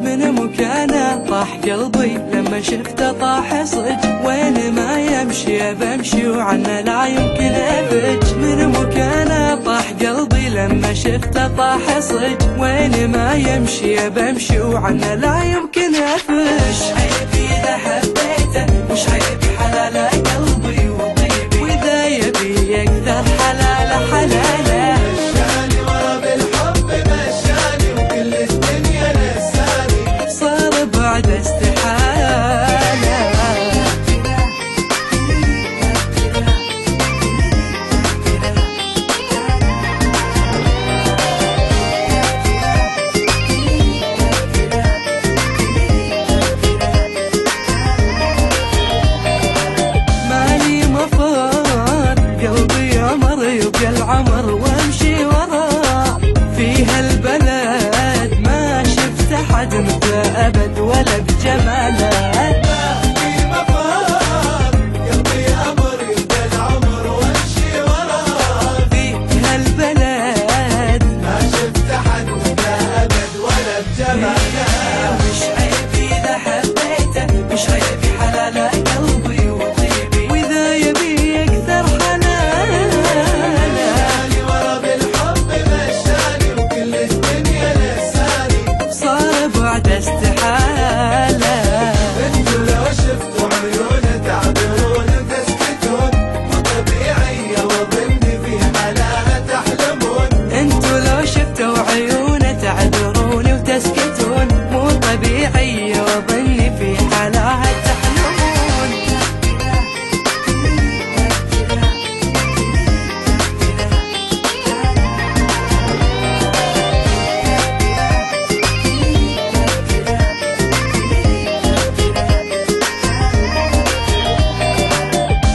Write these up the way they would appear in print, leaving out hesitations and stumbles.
من مكانه طاح قلبي لما شفته طاح صج، وين ما يمشي بمشي وعنه لا يمكن افج. من مكانه طاح قلبي لما شفته طاح صج، وين ما يمشي بمشي وعنه لا يمكن افج. عيبي اذا حبيته مش عيبي حلاله قلبي وطيبي، واذا يبي يقدر حلاله حلاله. مشاني ورا بالحب مشاني وكل الدنيا نساني، صار بعد استحالة. مالي مفر قلبي عمر يبقى العمر وامشي وراه، في هالبلد ما شفت حد مثله ابد ولا بجماله. في مفر قلبي امر يبقى العمر وامشي وراه، في هالبلد ما شفت حد مثله ابد ولا بجماله. مش عيبي اذا حبيته مش عيبي حلاله قلبي وطيبي، واذا يبي اكثر حلاله. مشاني ورا بالحب مشاني وكل الدنيا نساني، صار بعد استحالة. انتوا لو شفتوا عيونه تعبرون وتسكتون، مو طبيعية واظن في حلاها تحلمون. انتوا لو شفتوا عيونه تعذروني وتسكتون، مو طبيعي وظني في حلاها تحلمون.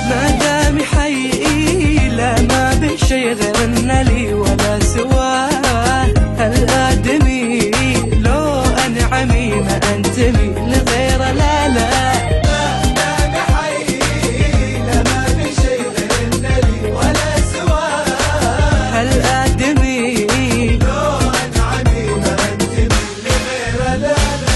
ما دام يحيي لا ما بشي غير ان لي ولا سواه. الادمي لو انعمي ما انتمي لغيره لا لا. دام حي لما في شيء غير النبي ولا سواه، الادمي لو انعمي ما انتمي لغيره لا لا.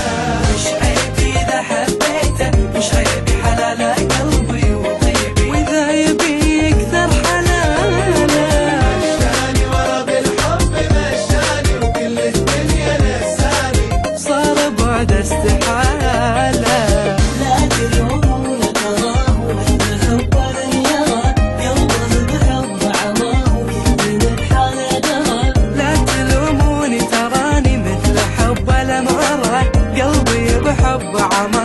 مش عيبي اذا حبيته مش عيبي حلاله قلبي وطيبي، واذا يبي اكثر حلاله. مشاني ورا بالحب مشاني وكل الدنيا نساني، صار بعد استحالة. لا تلومون تراه والحب لن يرى، قلبه بحب عماه كنت بحاله درى. لا تلوموني تراني مثل حب لم أرى، قلبي بحب عمى